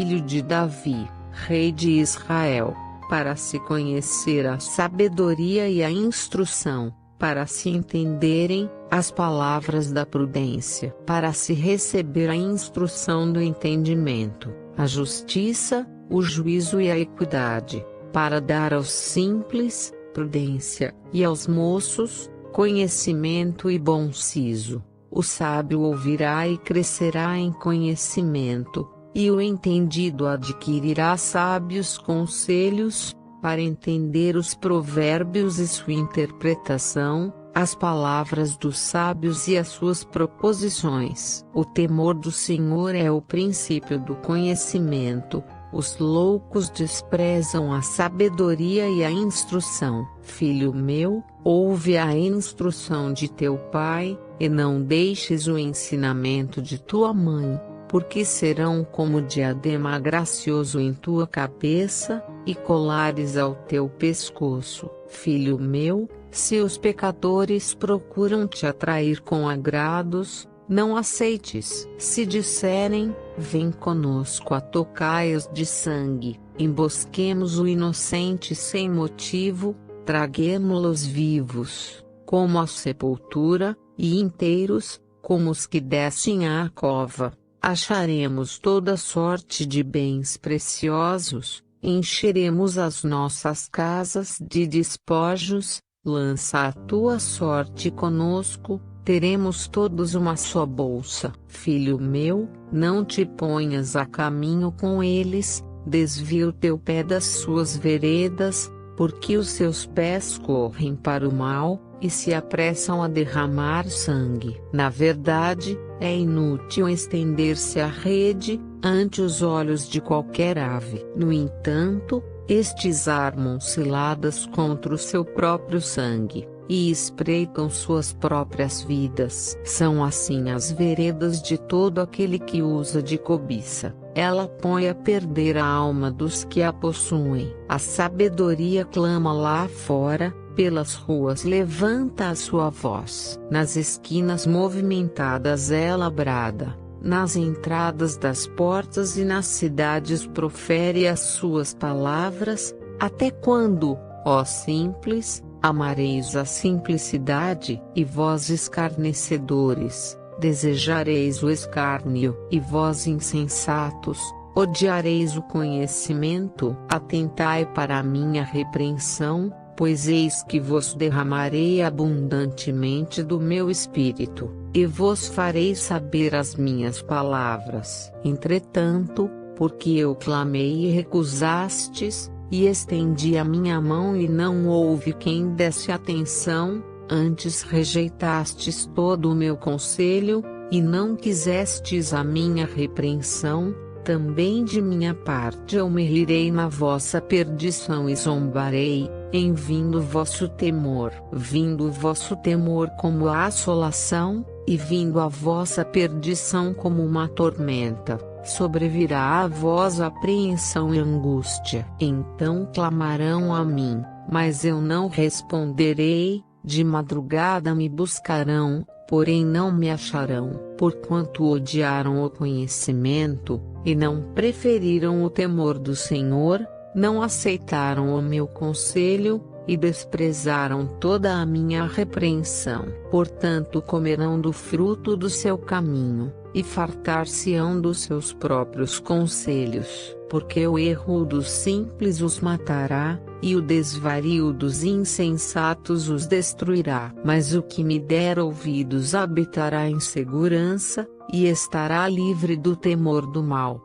filho de Davi, rei de Israel, para se conhecer a sabedoria e a instrução, para se entenderem as palavras da prudência, para se receber a instrução do entendimento, a justiça, o juízo e a equidade, para dar aos simples prudência, e aos moços conhecimento e bom siso. O sábio ouvirá e crescerá em conhecimento, e o entendido adquirirá sábios conselhos, para entender os provérbios e sua interpretação, as palavras dos sábios e as suas proposições. O temor do Senhor é o princípio do conhecimento. Os loucos desprezam a sabedoria e a instrução. Filho meu, ouve a instrução de teu pai, e não deixes o ensinamento de tua mãe, porque serão como diadema gracioso em tua cabeça, e colares ao teu pescoço. Filho meu, se os pecadores procuram te atrair com agrados, não aceites. Se disserem, vem conosco a tocaias de sangue, embosquemos o inocente sem motivo, traguemo-los vivos, como a sepultura, e inteiros, como os que descem à cova. Acharemos toda sorte de bens preciosos, encheremos as nossas casas de despojos, lança a tua sorte conosco, teremos todos uma só bolsa. Filho meu, não te ponhas a caminho com eles, desvia o teu pé das suas veredas, porque os seus pés correm para o mal, e se apressam a derramar sangue. Na verdade, é inútil estender-se a rede ante os olhos de qualquer ave. No entanto, estes armam ciladas contra o seu próprio sangue, e espreitam suas próprias vidas. São assim as veredas de todo aquele que usa de cobiça. Ela põe a perder a alma dos que a possuem. A sabedoria clama lá fora, pelas ruas levanta a sua voz. Nas esquinas movimentadas ela brada. Nas entradas das portas e nas cidades profere as suas palavras. Até quando, ó simples, amareis a simplicidade? E vós escarnecedores, desejareis o escárnio? E vós insensatos, odiareis o conhecimento? Atentai para a minha repreensão, pois eis que vos derramarei abundantemente do meu espírito, e vos farei saber as minhas palavras. Entretanto, porque eu clamei e recusastes, e estendi a minha mão e não houve quem desse atenção, antes rejeitastes todo o meu conselho, e não quisestes a minha repreensão, também de minha parte eu me rirei na vossa perdição e zombarei, em vindo o vosso temor. Vindo o vosso temor como a assolação, e vindo a vossa perdição como uma tormenta, sobrevirá a vós apreensão e angústia. Então clamarão a mim, mas eu não responderei, de madrugada me buscarão, porém não me acharão. Porquanto odiaram o conhecimento, e não preferiram o temor do Senhor, não aceitaram o meu conselho, e desprezaram toda a minha repreensão. Portanto comerão do fruto do seu caminho, e fartar-se-ão dos seus próprios conselhos, porque o erro dos simples os matará, e o desvario dos insensatos os destruirá. Mas o que me der ouvidos habitará em segurança, e estará livre do temor do mal.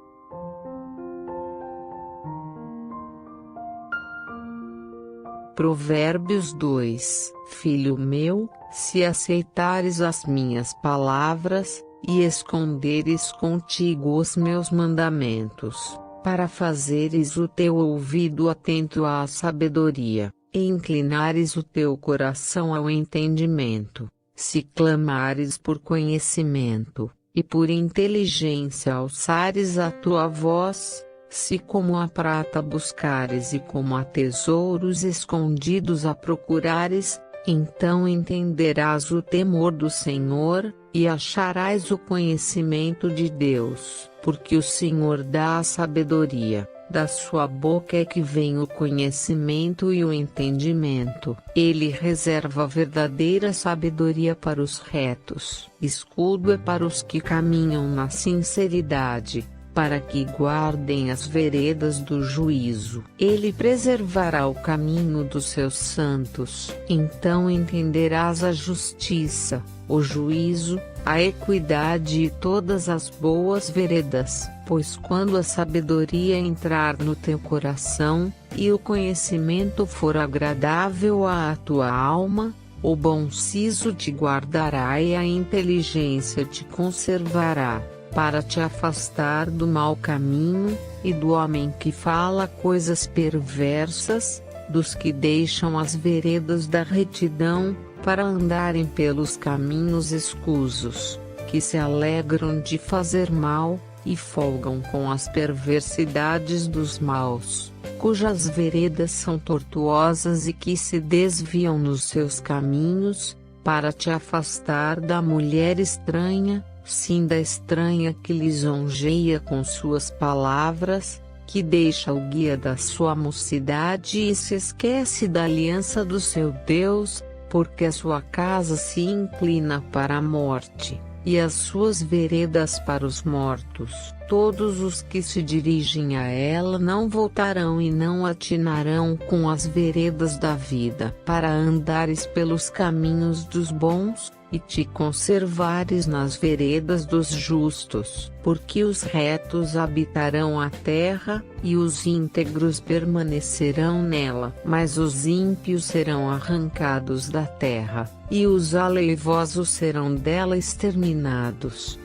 Provérbios 2. Filho meu, se aceitares as minhas palavras, e esconderes contigo os meus mandamentos, para fazeres o teu ouvido atento à sabedoria, e inclinares o teu coração ao entendimento, se clamares por conhecimento, e por inteligência alçares a tua voz, se como a prata buscares e como a tesouros escondidos a procurares, então entenderás o temor do Senhor, e acharás o conhecimento de Deus. porque o Senhor dá a sabedoria. Da sua boca é que vem o conhecimento e o entendimento. Ele reserva a verdadeira sabedoria para os retos. Escudo é para os que caminham na sinceridade, para que guardem as veredas do juízo. Ele preservará o caminho dos seus santos. Então entenderás a justiça, o juízo, a equidade e todas as boas veredas, pois quando a sabedoria entrar no teu coração, e o conhecimento for agradável à tua alma, o bom siso te guardará e a inteligência te conservará, para te afastar do mau caminho, e do homem que fala coisas perversas, dos que deixam as veredas da retidão, para andarem pelos caminhos escusos, que se alegram de fazer mal, e folgam com as perversidades dos maus, cujas veredas são tortuosas e que se desviam nos seus caminhos, para te afastar da mulher estranha, sim da estranha que lisonjeia com suas palavras, que deixa o guia da sua mocidade e se esquece da aliança do seu Deus, porque a sua casa se inclina para a morte, e as suas veredas para os mortos. Todos os que se dirigem a ela não voltarão e não atinarão com as veredas da vida, para andares pelos caminhos dos bons, e te conservares nas veredas dos justos, porque os retos habitarão a terra, e os íntegros permanecerão nela, mas os ímpios serão arrancados da terra, e os aleivosos serão dela exterminados.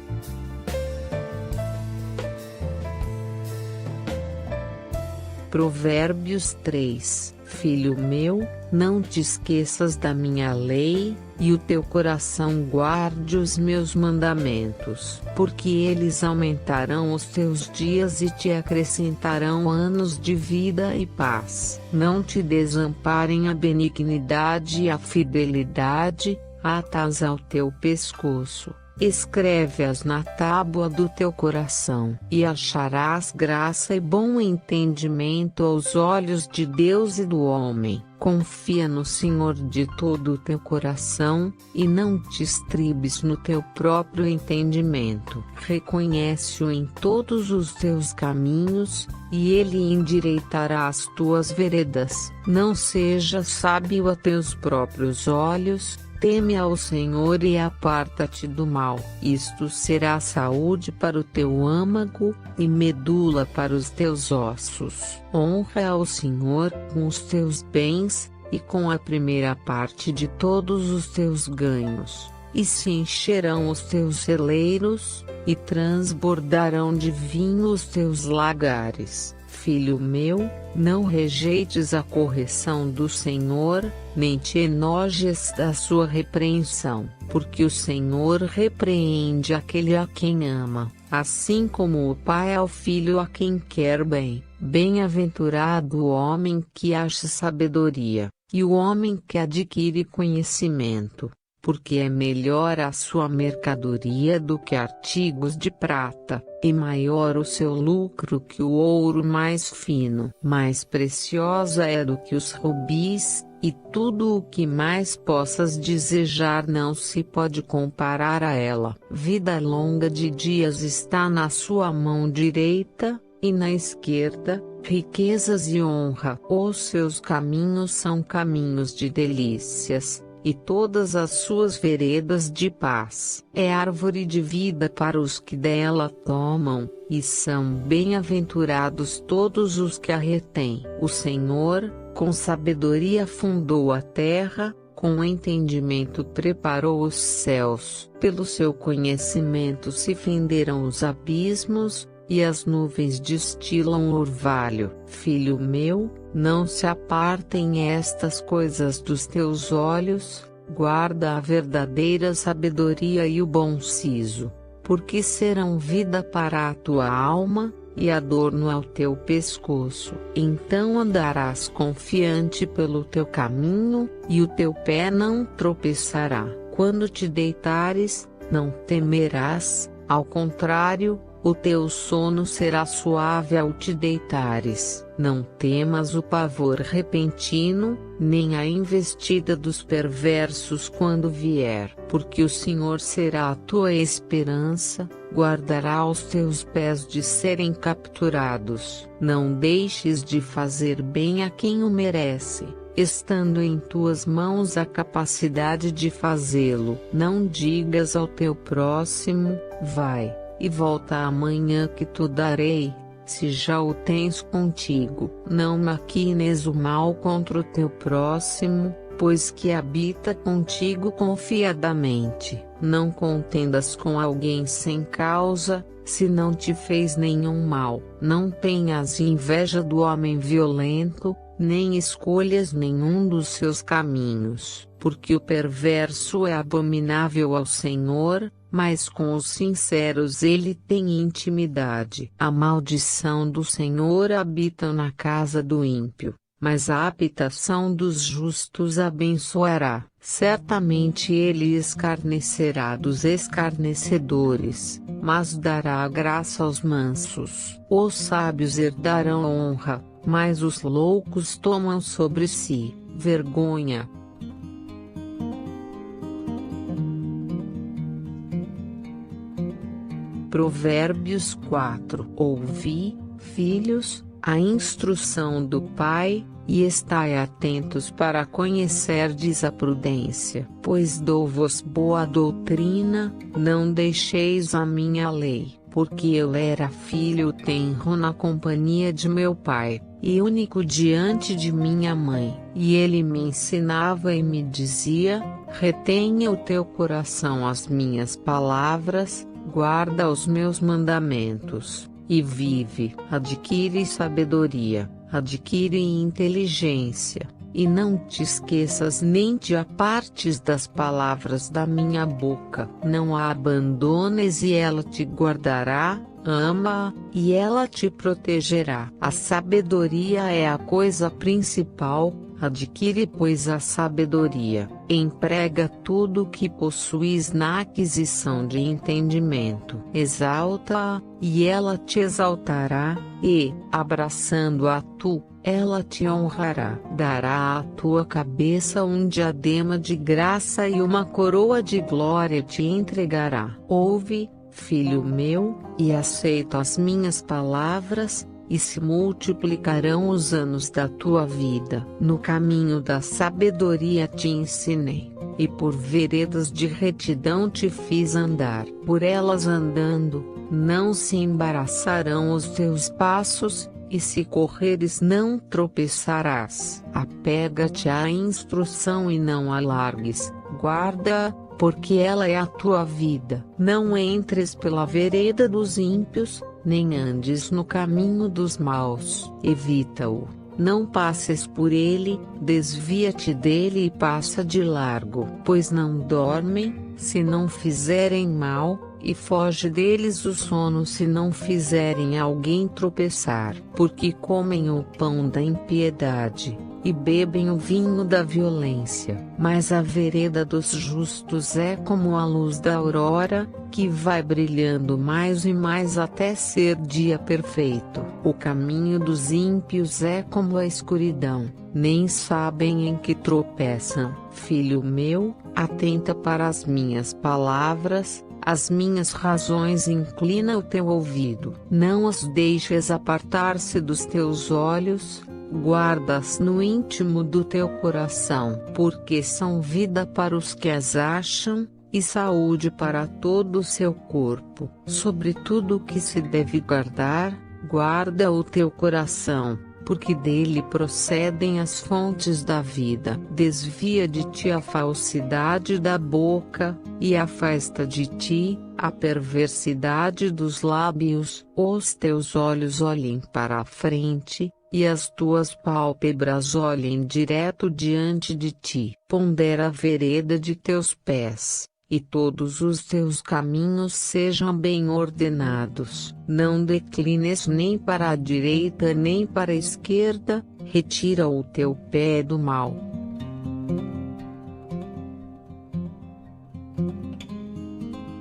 Provérbios 3. Filho meu, não te esqueças da minha lei, e o teu coração guarde os meus mandamentos, porque eles aumentarão os teus dias e te acrescentarão anos de vida e paz. Não te desamparem a benignidade e a fidelidade, atas ao teu pescoço. Escreve-as na tábua do teu coração, e acharás graça e bom entendimento aos olhos de Deus e do homem. Confia no Senhor de todo o teu coração, e não te estribes no teu próprio entendimento. Reconhece-o em todos os teus caminhos, e ele endireitará as tuas veredas. Não sejas sábio a teus próprios olhos. Teme ao Senhor e aparta-te do mal. Isto será saúde para o teu âmago, e medula para os teus ossos. Honra ao Senhor com os teus bens, e com a primeira parte de todos os teus ganhos. E se encherão os teus celeiros, e transbordarão de vinho os teus lagares. Filho meu, não rejeites a correção do Senhor, nem te enojes da sua repreensão, porque o Senhor repreende aquele a quem ama, assim como o pai ao filho a quem quer bem. Bem-aventurado o homem que acha sabedoria, e o homem que adquire conhecimento, porque é melhor a sua mercadoria do que artigos de prata, e maior o seu lucro que o ouro mais fino. Mais preciosa é do que os rubis, e tudo o que mais possas desejar não se pode comparar a ela. Vida longa de dias está na sua mão direita, e na esquerda, riquezas e honra. Os seus caminhos são caminhos de delícias, e todas as suas veredas de paz. É árvore de vida para os que dela tomam, e são bem-aventurados todos os que a retêm. O Senhor, com sabedoria fundou a terra, com entendimento preparou os céus. Pelo seu conhecimento se fenderam os abismos, e as nuvens destilam orvalho. Filho meu, não se apartem estas coisas dos teus olhos, guarda a verdadeira sabedoria e o bom siso, porque serão vida para a tua alma, e adorno ao teu pescoço. Então andarás confiante pelo teu caminho, e o teu pé não tropeçará. Quando te deitares, não temerás, ao contrário, o teu sono será suave ao te deitares. Não temas o pavor repentino, nem a investida dos perversos quando vier, porque o Senhor será a tua esperança, guardará os teus pés de serem capturados. Não deixes de fazer bem a quem o merece, estando em tuas mãos a capacidade de fazê-lo. Não digas ao teu próximo, vai, e volta amanhã que te darei, se já o tens contigo. Não maquines o mal contra o teu próximo, pois que habita contigo confiadamente. Não contendas com alguém sem causa, se não te fez nenhum mal. Não tenhas inveja do homem violento, nem escolhas nenhum dos seus caminhos, porque o perverso é abominável ao Senhor, mas com os sinceros ele tem intimidade. A maldição do Senhor habita na casa do ímpio, mas a habitação dos justos abençoará. Certamente ele escarnecerá dos escarnecedores, mas dará graça aos mansos. Os sábios herdarão honra, mas os loucos tomam sobre si vergonha. Provérbios 4. Ouvi, filhos, a instrução do pai, e estai atentos para conhecerdes a prudência. Pois dou-vos boa doutrina, não deixeis a minha lei, porque eu era filho tenro na companhia de meu pai, e único diante de minha mãe. E ele me ensinava e me dizia: retenha o teu coração as minhas palavras, guarda os meus mandamentos, e vive. Adquire sabedoria, adquire inteligência, e não te esqueças nem te apartes das palavras da minha boca. Não a abandones e ela te guardará. Ama-a, e ela te protegerá. A sabedoria é a coisa principal. Adquire, pois, a sabedoria. Emprega tudo o que possuis na aquisição de entendimento. Exalta-a, e ela te exaltará, e, abraçando-a tu, ela te honrará. Dará à tua cabeça um diadema de graça e uma coroa de glória te entregará. Ouve, filho meu, e aceita as minhas palavras, e se multiplicarão os anos da tua vida. No caminho da sabedoria te ensinei, e por veredas de retidão te fiz andar. Por elas andando, não se embaraçarão os teus passos, e se correres não tropeçarás. Apega-te à instrução e não a largues, guarda-a, porque ela é a tua vida. Não entres pela vereda dos ímpios, nem andes no caminho dos maus. Evita-o, não passes por ele, desvia-te dele e passa de largo. Pois não dormem, se não fizerem mal, e foge deles o sono se não fizerem alguém tropeçar. Porque comem o pão da impiedade, e bebem o vinho da violência. Mas a vereda dos justos é como a luz da aurora, que vai brilhando mais e mais até ser dia perfeito. O caminho dos ímpios é como a escuridão, nem sabem em que tropeçam. Filho meu, atenta para as minhas palavras, as minhas razões, inclina o teu ouvido. Não as deixes apartar-se dos teus olhos, guarda-as no íntimo do teu coração, porque são vida para os que as acham, e saúde para todo o seu corpo. Sobre tudo o que se deve guardar, guarda o teu coração, porque dele procedem as fontes da vida. Desvia de ti a falsidade da boca, e afasta de ti a perversidade dos lábios. Os teus olhos olhem para a frente, e as tuas pálpebras olhem direto diante de ti. Pondera a vereda de teus pés, e todos os teus caminhos sejam bem ordenados. Não declines nem para a direita nem para a esquerda, retira o teu pé do mal.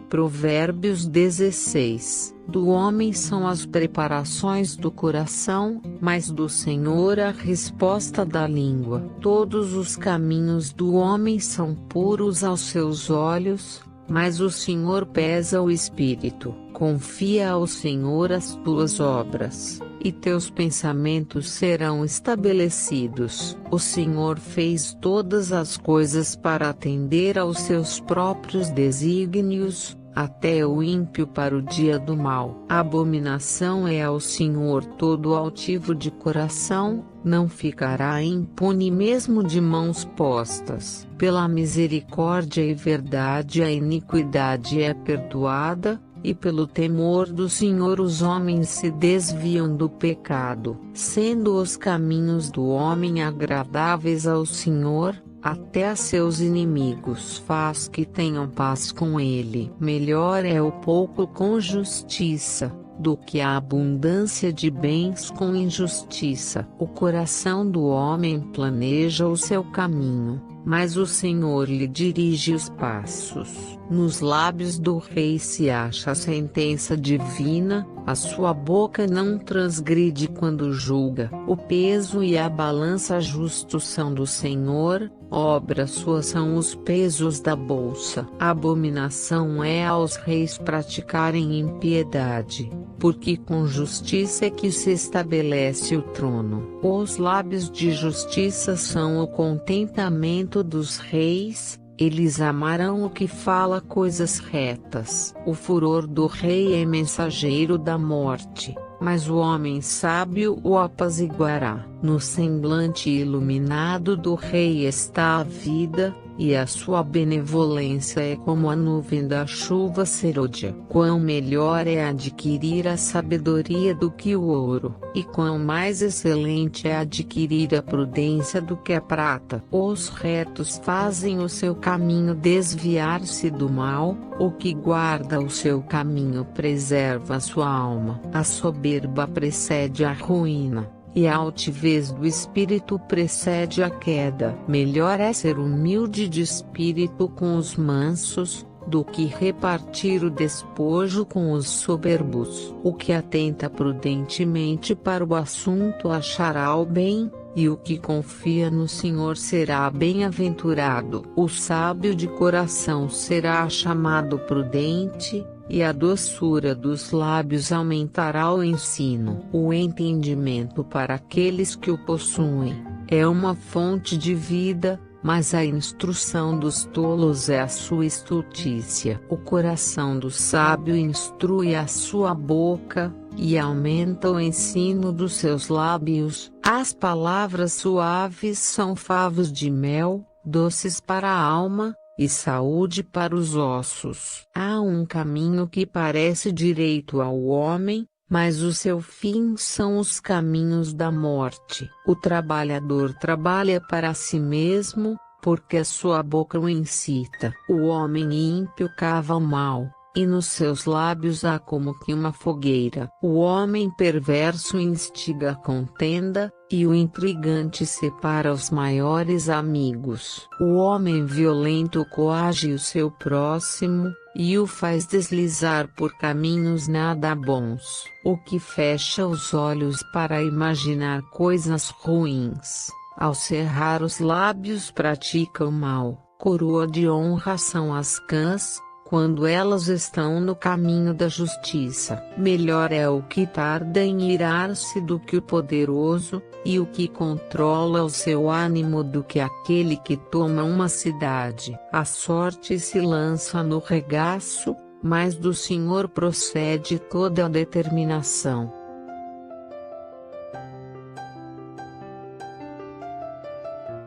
Provérbios 16. Do homem são as preparações do coração, mas do Senhor a resposta da língua. Todos os caminhos do homem são puros aos seus olhos, mas o Senhor pesa o espírito. Confia ao Senhor as tuas obras, e teus pensamentos serão estabelecidos. O Senhor fez todas as coisas para atender aos seus próprios desígnios, até o ímpio para o dia do mal. Abominação é ao Senhor todo altivo de coração, não ficará impune mesmo de mãos postas. Pela misericórdia e verdade a iniquidade é perdoada, e pelo temor do Senhor os homens se desviam do pecado. Sendo os caminhos do homem agradáveis ao Senhor, até a seus inimigos faz que tenham paz com ele. Melhor é o pouco com justiça, do que a abundância de bens com injustiça. O coração do homem planeja o seu caminho, mas o Senhor lhe dirige os passos. Nos lábios do rei se acha a sentença divina, a sua boca não transgride quando julga. O peso e a balança justos são do Senhor, obras suas são os pesos da bolsa. Abominação é aos reis praticarem impiedade, porque com justiça é que se estabelece o trono. Os lábios de justiça são o contentamento dos reis, eles amarão o que fala coisas retas. O furor do rei é mensageiro da morte, mas o homem sábio o apaziguará. No semblante iluminado do rei está a vida, e a sua benevolência é como a nuvem da chuva serôdia. Quão melhor é adquirir a sabedoria do que o ouro, e quão mais excelente é adquirir a prudência do que a prata. Os retos fazem o seu caminho desviar-se do mal, o que guarda o seu caminho preserva a sua alma. A soberba precede a ruína, e a altivez do espírito precede a queda. Melhor é ser humilde de espírito com os mansos, do que repartir o despojo com os soberbos. O que atenta prudentemente para o assunto achará o bem, e o que confia no Senhor será bem-aventurado. O sábio de coração será chamado prudente, e a doçura dos lábios aumentará o ensino. O entendimento para aqueles que o possuem é uma fonte de vida, mas a instrução dos tolos é a sua estultícia. O coração do sábio instrui a sua boca, e aumenta o ensino dos seus lábios. As palavras suaves são favos de mel, doces para a alma, e saúde para os ossos. Há um caminho que parece direito ao homem, mas o seu fim são os caminhos da morte. O trabalhador trabalha para si mesmo, porque a sua boca o incita. O homem ímpio cava o mal, e nos seus lábios há como que uma fogueira. O homem perverso instiga a contenda, e o intrigante separa os maiores amigos. O homem violento coage o seu próximo, e o faz deslizar por caminhos nada bons. O que fecha os olhos para imaginar coisas ruins, ao cerrar os lábios pratica o mal. Coroa de honra são as cãs, quando elas estão no caminho da justiça. Melhor é o que tarda em irar-se do que o poderoso, e o que controla o seu ânimo do que aquele que toma uma cidade. A sorte se lança no regaço, mas do Senhor procede toda a determinação.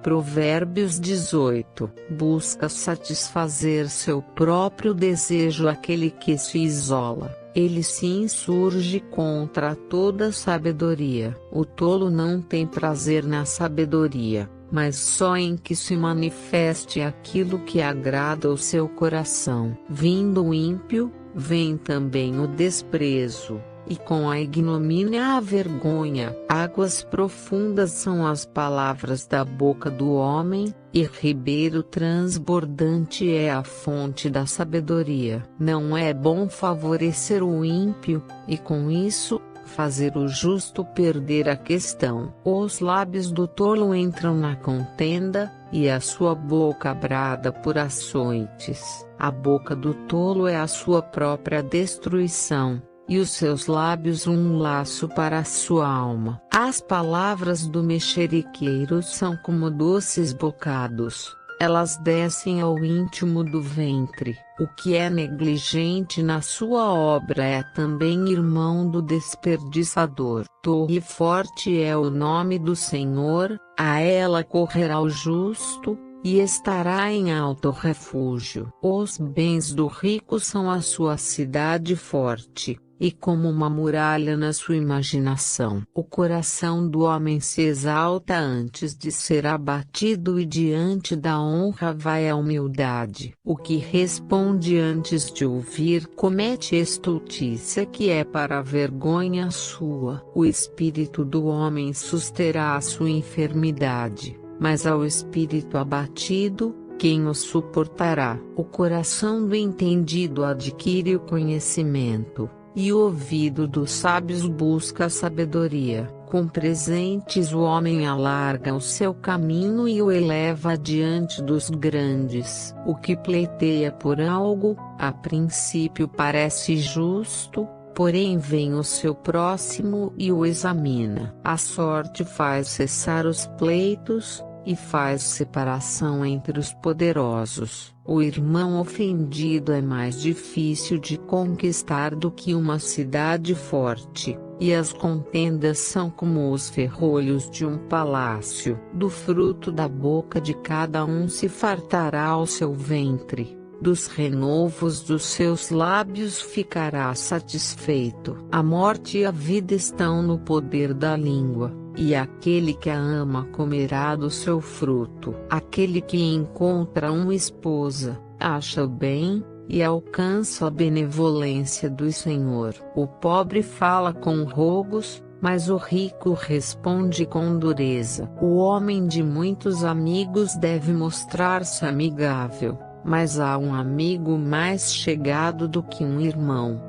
Provérbios 18. Busca satisfazer seu próprio desejo aquele que se isola. Ele se insurge contra toda sabedoria. O tolo não tem prazer na sabedoria, mas só em que se manifeste aquilo que agrada ao seu coração. Vindo o ímpio, vem também o desprezo, e com a ignomínia a vergonha. Águas profundas são as palavras da boca do homem, e ribeiro transbordante é a fonte da sabedoria. Não é bom favorecer o ímpio, e com isso, fazer o justo perder a questão. Os lábios do tolo entram na contenda, e a sua boca brada por açoites. A boca do tolo é a sua própria destruição, e os seus lábios um laço para a sua alma. As palavras do mexeriqueiro são como doces bocados, elas descem ao íntimo do ventre. O que é negligente na sua obra é também irmão do desperdiçador. Torre forte é o nome do Senhor, a ela correrá o justo, e estará em alto refúgio. Os bens do rico são a sua cidade forte, e como uma muralha na sua imaginação. O coração do homem se exalta antes de ser abatido, e diante da honra vai a humildade. O que responde antes de ouvir comete estultícia, que é para a vergonha sua. O espírito do homem susterá a sua enfermidade, mas ao espírito abatido, quem o suportará? O coração do entendido adquire o conhecimento, e o ouvido dos sábios busca a sabedoria. Com presentes o homem alarga o seu caminho e o eleva diante dos grandes. O que pleiteia por algo, a princípio parece justo, porém vem o seu próximo e o examina. A sorte faz cessar os pleitos, e faz separação entre os poderosos. O irmão ofendido é mais difícil de conquistar do que uma cidade forte, e as contendas são como os ferrolhos de um palácio. Do fruto da boca de cada um se fartará o seu ventre, dos renovos dos seus lábios ficará satisfeito. A morte e a vida estão no poder da língua, e aquele que a ama comerá do seu fruto. Aquele que encontra uma esposa, acha o bem, e alcança a benevolência do Senhor. O pobre fala com rogos, mas o rico responde com dureza. O homem de muitos amigos deve mostrar-se amigável, mas há um amigo mais chegado do que um irmão.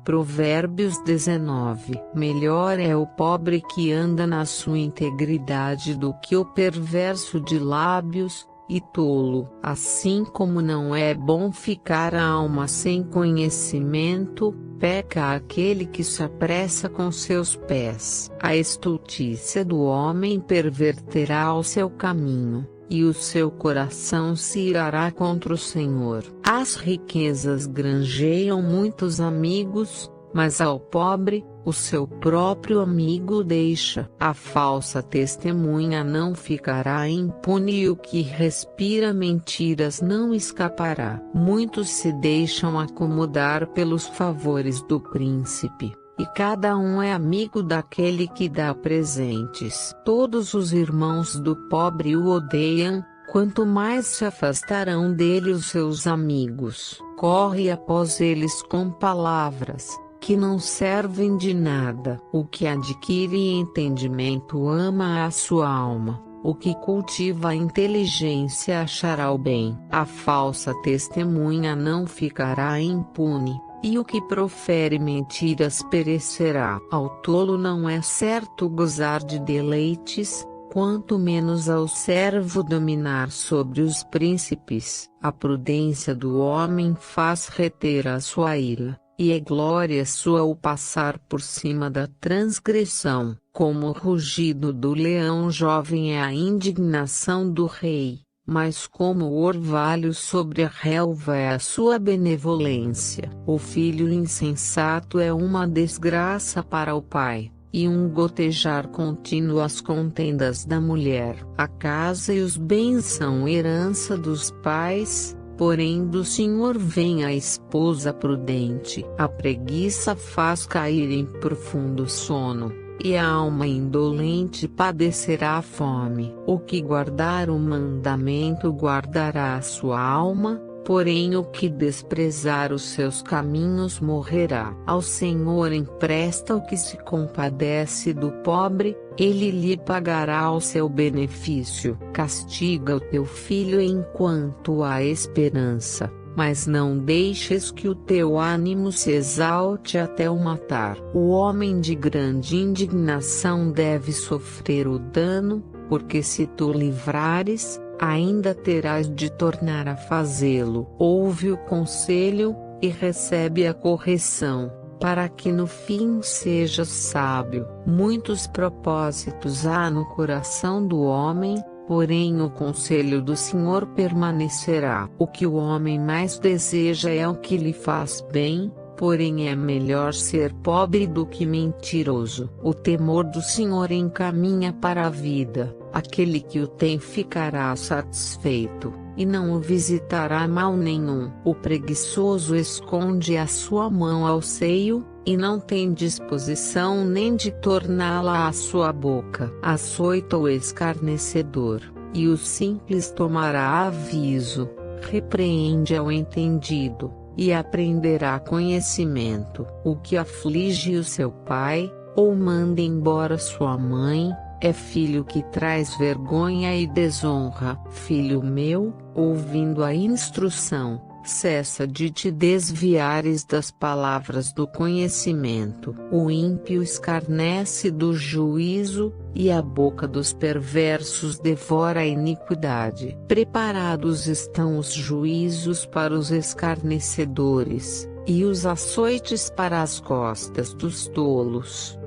Provérbios 19. Melhor é o pobre que anda na sua integridade do que o perverso de lábios, e tolo. Assim como não é bom ficar a alma sem conhecimento, peca aquele que se apressa com seus pés. A estultícia do homem perverterá o seu caminho, e o seu coração se irará contra o Senhor. As riquezas granjeiam muitos amigos, mas ao pobre, o seu próprio amigo deixa. A falsa testemunha não ficará impune, e o que respira mentiras não escapará. Muitos se deixam acomodar pelos favores do príncipe, e cada um é amigo daquele que dá presentes. Todos os irmãos do pobre o odeiam, quanto mais se afastarão dele os seus amigos. Corre após eles com palavras que não servem de nada. O que adquire entendimento ama a sua alma. O que cultiva a inteligência achará o bem. A falsa testemunha não ficará impune, e o que profere mentiras perecerá. Ao tolo não é certo gozar de deleites, quanto menos ao servo dominar sobre os príncipes. A prudência do homem faz reter a sua ira, e é glória sua o passar por cima da transgressão. Como o rugido do leão jovem é a indignação do rei, mas como o orvalho sobre a relva é a sua benevolência. O filho insensato é uma desgraça para o pai, e um gotejar contínuo às contendas da mulher. A casa e os bens são herança dos pais, porém do Senhor vem a esposa prudente. A preguiça faz cair em profundo sono, e a alma indolente padecerá fome. O que guardar o mandamento guardará a sua alma, porém o que desprezar os seus caminhos morrerá. Ao Senhor empresta o que se compadece do pobre, ele lhe pagará o seu benefício. Castiga o teu filho enquanto há esperança, mas não deixes que o teu ânimo se exalte até o matar. O homem de grande indignação deve sofrer o dano, porque se tu livrares, ainda terás de tornar a fazê-lo. Ouve o conselho, e recebe a correção, para que no fim sejas sábio. Muitos propósitos há no coração do homem, porém o conselho do Senhor permanecerá. O que o homem mais deseja é o que lhe faz bem, porém é melhor ser pobre do que mentiroso. O temor do Senhor encaminha para a vida, aquele que o tem ficará satisfeito, e não o visitará mal nenhum. O preguiçoso esconde a sua mão ao seio, e não tem disposição nem de torná-la à sua boca. Açoita o escarnecedor, e o simples tomará aviso. Repreende ao entendido, e aprenderá conhecimento. O que aflige o seu pai, ou manda embora sua mãe, é filho que traz vergonha e desonra. Filho meu, ouvindo a instrução, cessa de te desviares das palavras do conhecimento. O ímpio escarnece do juízo, e a boca dos perversos devora a iniquidade. Preparados estão os juízos para os escarnecedores, e os açoites para as costas dos tolos.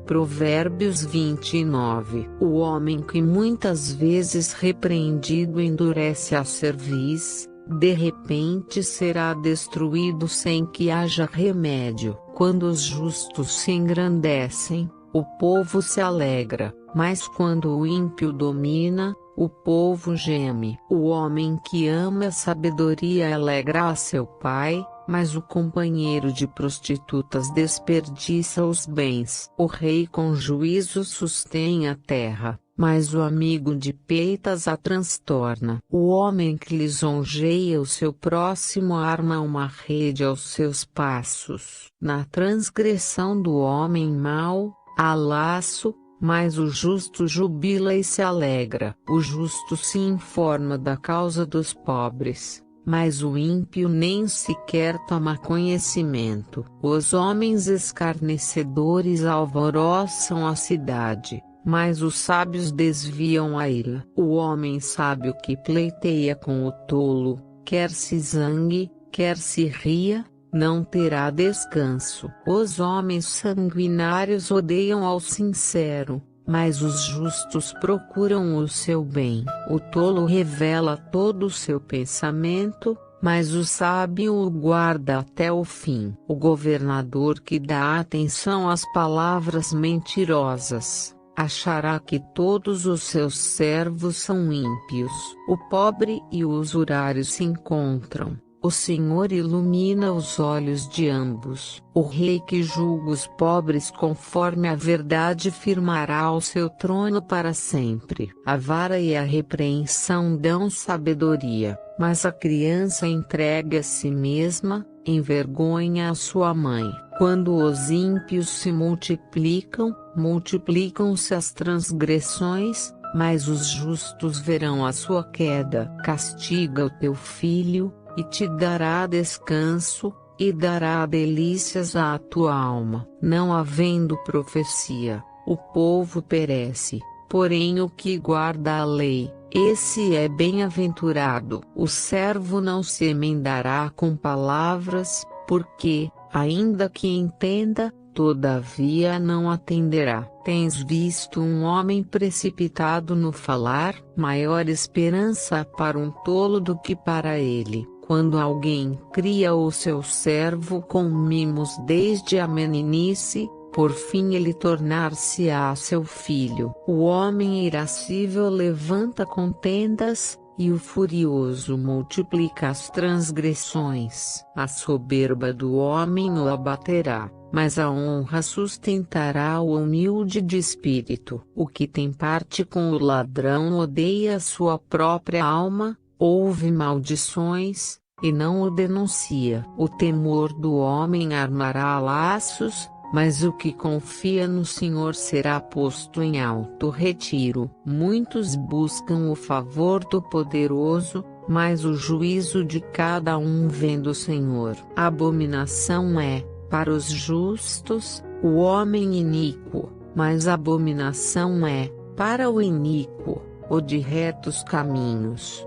Provérbios 29. O homem que muitas vezes repreendido endurece a cerviz, de repente será destruído sem que haja remédio. Quando os justos se engrandecem, o povo se alegra, mas quando o ímpio domina, o povo geme. O homem que ama a sabedoria alegra a seu pai, mas o companheiro de prostitutas desperdiça os bens. O rei com juízo sustém a terra, mas o amigo de peitas a transtorna. O homem que lisonjeia o seu próximo arma uma rede aos seus passos. Na transgressão do homem mau, há laço, mas o justo jubila e se alegra. O justo se informa da causa dos pobres, mas o ímpio nem sequer toma conhecimento. Os homens escarnecedores alvoroçam a cidade, mas os sábios desviam a ira. O homem sábio que pleiteia com o tolo, quer se zangue, quer se ria, não terá descanso. Os homens sanguinários odeiam ao sincero, mas os justos procuram o seu bem. O tolo revela todo o seu pensamento, mas o sábio o guarda até o fim. O governador que dá atenção às palavras mentirosas, achará que todos os seus servos são ímpios. O pobre e o usurário se encontram. O Senhor ilumina os olhos de ambos. O rei que julga os pobres conforme a verdade firmará o seu trono para sempre. A vara e a repreensão dão sabedoria, mas a criança entregue a si mesma, envergonha a sua mãe. Quando os ímpios se multiplicam, multiplicam-se as transgressões, mas os justos verão a sua queda. Castiga o teu filho, e te dará descanso, e dará delícias à tua alma. Não havendo profecia, o povo perece, porém o que guarda a lei, esse é bem-aventurado. O servo não se emendará com palavras, porque, ainda que entenda, todavia não atenderá. Tens visto um homem precipitado no falar? Maior esperança há para um tolo do que para ele. Quando alguém cria o seu servo com mimos desde a meninice, por fim ele tornar-se-á seu filho. O homem irascível levanta contendas, e o furioso multiplica as transgressões. A soberba do homem o abaterá, mas a honra sustentará o humilde de espírito. O que tem parte com o ladrão odeia a sua própria alma, ouve maldições, e não o denuncia. O temor do homem armará laços, mas o que confia no Senhor será posto em alto retiro. Muitos buscam o favor do poderoso, mas o juízo de cada um vem do Senhor. Abominação é, para os justos, o homem iníquo, mas abominação é, para o iníquo, o de retos caminhos.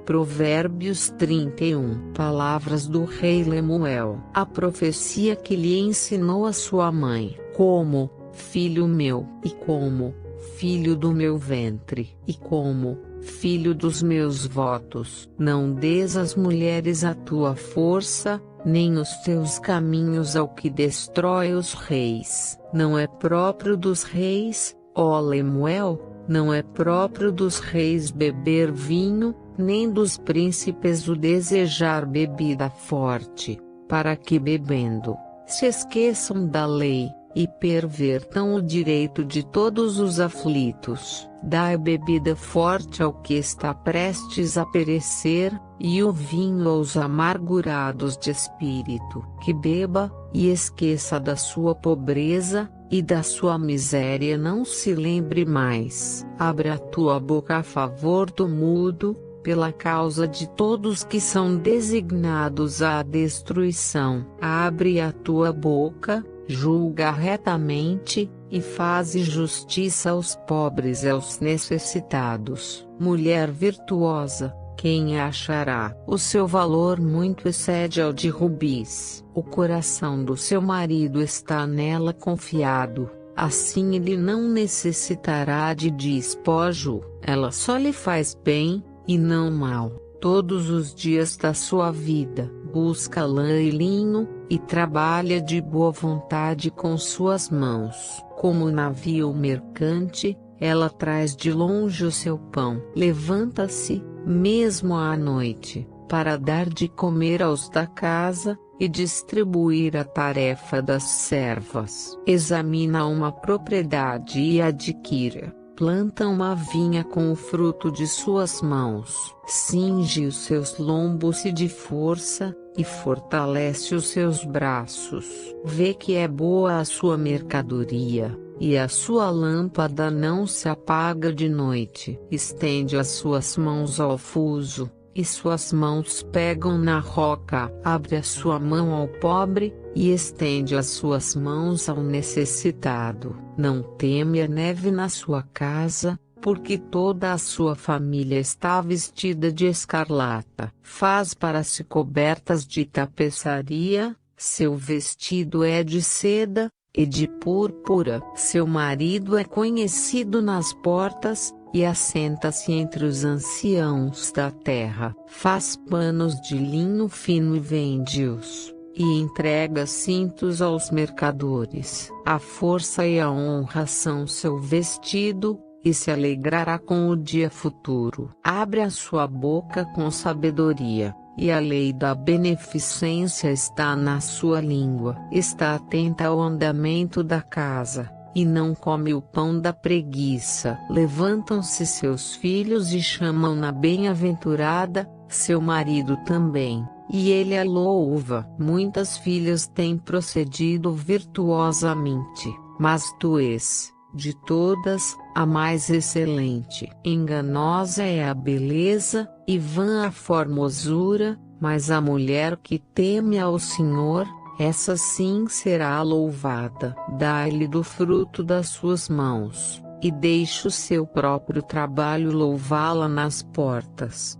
Provérbios 31. Palavras do rei Lemuel. A profecia que lhe ensinou a sua mãe, como, filho meu, e como, filho do meu ventre, e como, filho dos meus votos. Não des às mulheres a tua força, nem os teus caminhos ao que destrói os reis. Não é próprio dos reis, ó Lemuel, não é próprio dos reis beber vinho, nem dos príncipes o desejar bebida forte, para que bebendo, se esqueçam da lei, e pervertam o direito de todos os aflitos. Dai bebida forte ao que está prestes a perecer, e o vinho aos amargurados de espírito. Que beba, e esqueça da sua pobreza, e da sua miséria não se lembre mais. Abra a tua boca a favor do mudo, pela causa de todos que são designados à destruição. Abre a tua boca, julga retamente, e faze justiça aos pobres e aos necessitados. Mulher virtuosa, quem a achará? O seu valor muito excede ao de rubis. O coração do seu marido está nela confiado, assim ele não necessitará de despojo. Ela só lhe faz bem, e não mal, todos os dias da sua vida. Busca lã e linho, e trabalha de boa vontade com suas mãos. Como navio mercante, ela traz de longe o seu pão. Levanta-se, mesmo à noite, para dar de comer aos da casa, e distribuir a tarefa das servas. Examina uma propriedade e adquira. Planta uma vinha com o fruto de suas mãos. Cinge os seus lombos de força, e fortalece os seus braços. Vê que é boa a sua mercadoria, e a sua lâmpada não se apaga de noite. Estende as suas mãos ao fuso, e suas mãos pegam na roca. Abre a sua mão ao pobre, e estende as suas mãos ao necessitado. Não teme a neve na sua casa, porque toda a sua família está vestida de escarlata. Faz para si cobertas de tapeçaria, seu vestido é de seda, e de púrpura. Seu marido é conhecido nas portas, e assenta-se entre os anciãos da terra. Faz panos de linho fino e vende-os, e entrega cintos aos mercadores. A força e a honra são seu vestido, e se alegrará com o dia futuro. Abre a sua boca com sabedoria, e a lei da beneficência está na sua língua. Está atenta ao andamento da casa, e não come o pão da preguiça. Levantam-se seus filhos e chamam-na bem-aventurada, seu marido também, e ele a louva. Muitas filhas têm procedido virtuosamente, mas tu és, de todas, a mais excelente. Enganosa é a beleza, e vã a formosura, mas a mulher que teme ao Senhor, essa sim será louvada. Dá-lhe do fruto das suas mãos, e deixe o seu próprio trabalho louvá-la nas portas.